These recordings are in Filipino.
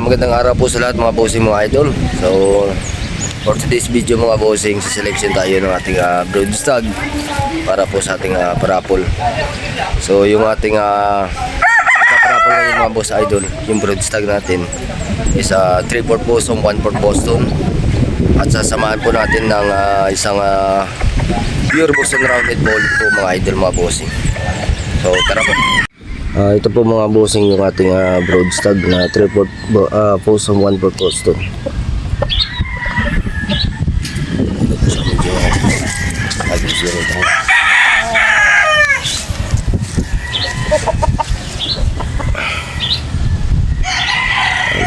Magandang araw po sa lahat mga bossing mga idol. So for today's video mga bossing, sa selection tayo ng ating broodstag para po sa ating parapol. So yung ating parapol ngayon mga boss idol, yung broodstag natin is 3/4 Possum, 1/4 Boston. At sasamahan po natin ng isang pure Boston Roundhead Polit po mga idol mga bossing. So tara po. Ito po mga bossing yung ating broodstag na 3/4 Possum, 1/4 Boston.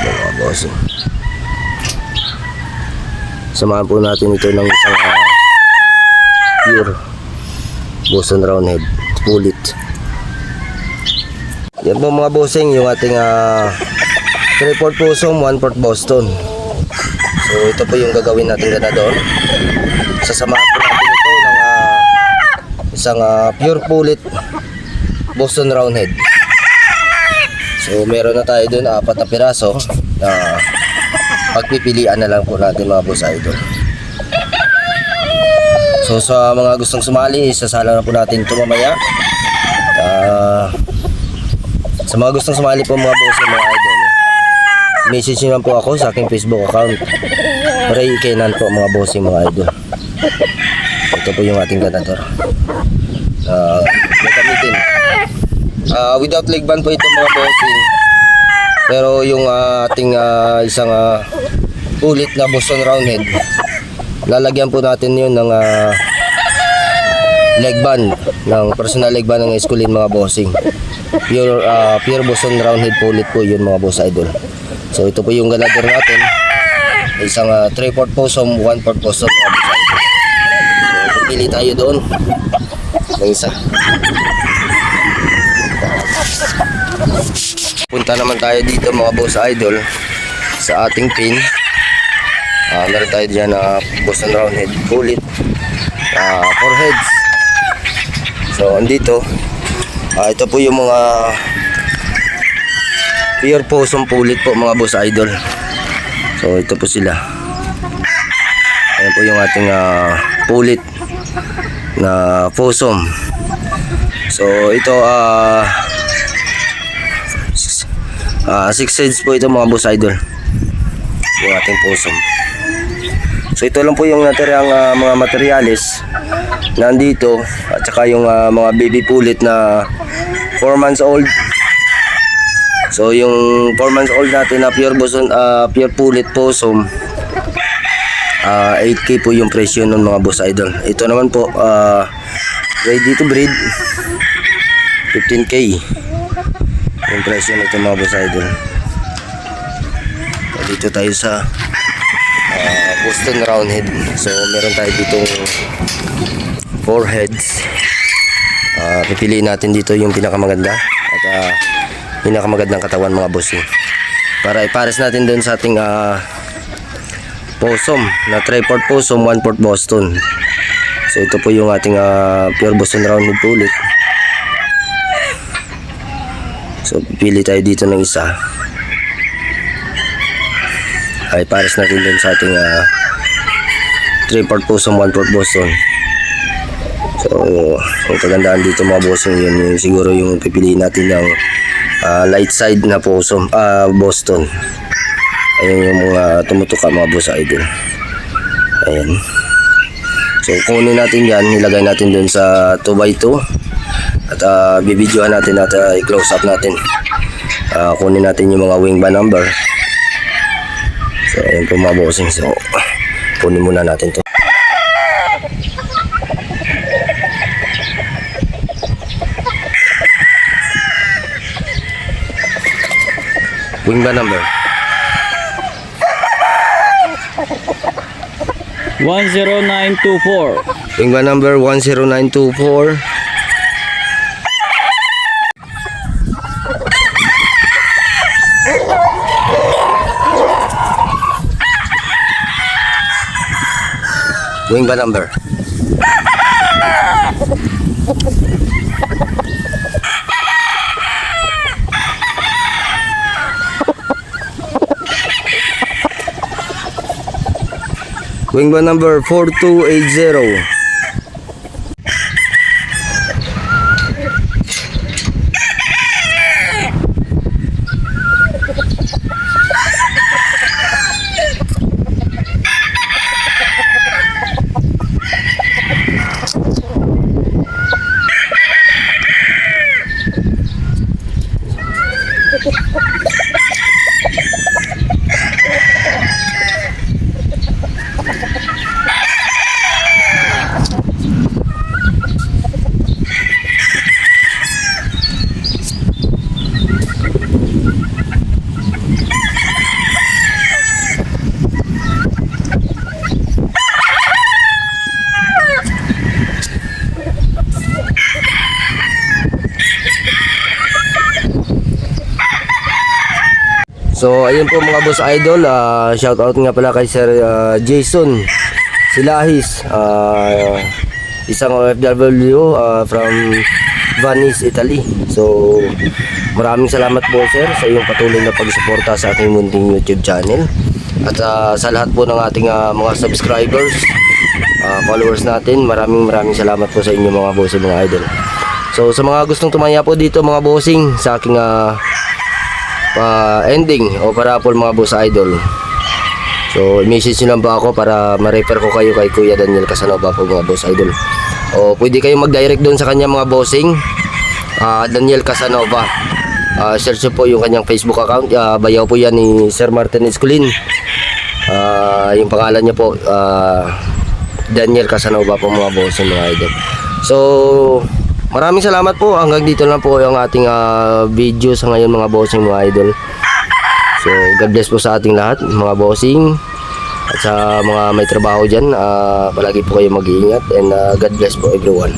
Mga bossing, samahan po natin ito ng isang pure Boston Roundhead Polit. Yan po mga bossing yung ating 3/4 Possum, 1/4 Boston. So ito po yung gagawin natin ganador. Sasamahan po natin ito ng isang pure Polit Boston Roundhead. So meron na tayo dun 4 na piraso na pagpipilian na lang po natin mga boss idol. So sa mga gustong sumali, isasala na po natin ito mamaya. Sa mga gustong sumali po mga boss mga idol, message nyo lang po ako sa aking Facebook account, Ray Kenan po mga boss mga idol. Ito po yung ating ganador gagamitin. Without leg band po ito mga bossing. Pero yung ating isang ulit na Boston Roundhead, lalagyan po natin yun ng leg band, ng personal leg band ng Esculin mga bossing. Pure Boston Roundhead Polit po yun mga boss idol. So ito po yung ganador natin, isang 3/4 Possum, 1/4 Boston mga boss idol. So pili tayo doon ng isa. Punta naman tayo dito mga boss idol sa ating pin. Meron tayo dyan na Boston Roundhead Polit, 4 heads. So andito ito po yung mga pure Possum Polit po mga boss idol. So ito po sila. Ayan po yung ating Polit na Possum. So ito 6 heads po ito mga boss idol, yung ating Possum. So ito lang po yung natirang mga materyales nandito, at saka yung mga baby Polit na 4 months old. So yung 4 months old natin na pure Boston, pure Polit Possum, 8K po yung presyo nun mga boss idol. Ito naman po ready to breed, 15K yung presyo nito mga boss idol. Dito tayo sa Boston Roundhead. So meron tayo ditong 4 heads. Pipiliin natin dito yung pinakamaganda at pinakamagandang katawan mga boss, para ipares natin doon sa ating Possum na 3/4 Possum, 1/4 Boston. So ito po yung ating pure Boston Roundhead Polit. So pili tayo dito ng isa. Ay pares natin din sa ating 3/4 Possum, 1/4 Boston. So ang kagandaan dito mga bossing, yun yung siguro yung pipiliin natin ng light side na Possum, Boston. Ayun yung mga tumutuka mga boss idol. Ayan. So kunin natin yan, ilagay natin dun sa 2x2 at bibidyohan natin at i-close up natin. Kunin natin yung mga wing band number. So ayun po mga bossing. So kunin muna natin to. Wing band number 10924. wing band number 10924. Wing band number Wing ban number 4280. So ayun po mga boss idol, shout out nga pala kay Sir Jason Silahis, isang OFW from Venice, Italy. So maraming salamat po sir sa iyong patuloy na pagsuporta sa ating munting YouTube channel. At sa lahat po ng ating mga subscribers, followers natin, maraming salamat po sa inyo mga bossing mga idol. So sa mga gustong tumaya po dito mga bossing sa aking ending o parapol mga boss idol, so i-message nyo lang po ako para ma-refer ko kayo kay Kuya Daniel Casanova po mga boss idol, o pwede kayong mag-direct doon sa kanya mga bossing, Daniel Casanova. Search nyo po yung kanyang Facebook account, bayaw po yan ni Sir Martin Esculin. Yung pangalan niya po Daniel Casanova po mga bossing mga idol. So maraming salamat po. Hanggang dito lang po yung ating video sa ngayon mga bossing mga idol. So God bless po sa ating lahat mga bossing. At sa mga may trabaho dyan, palagi po kayo mag-iingat. And God bless po everyone.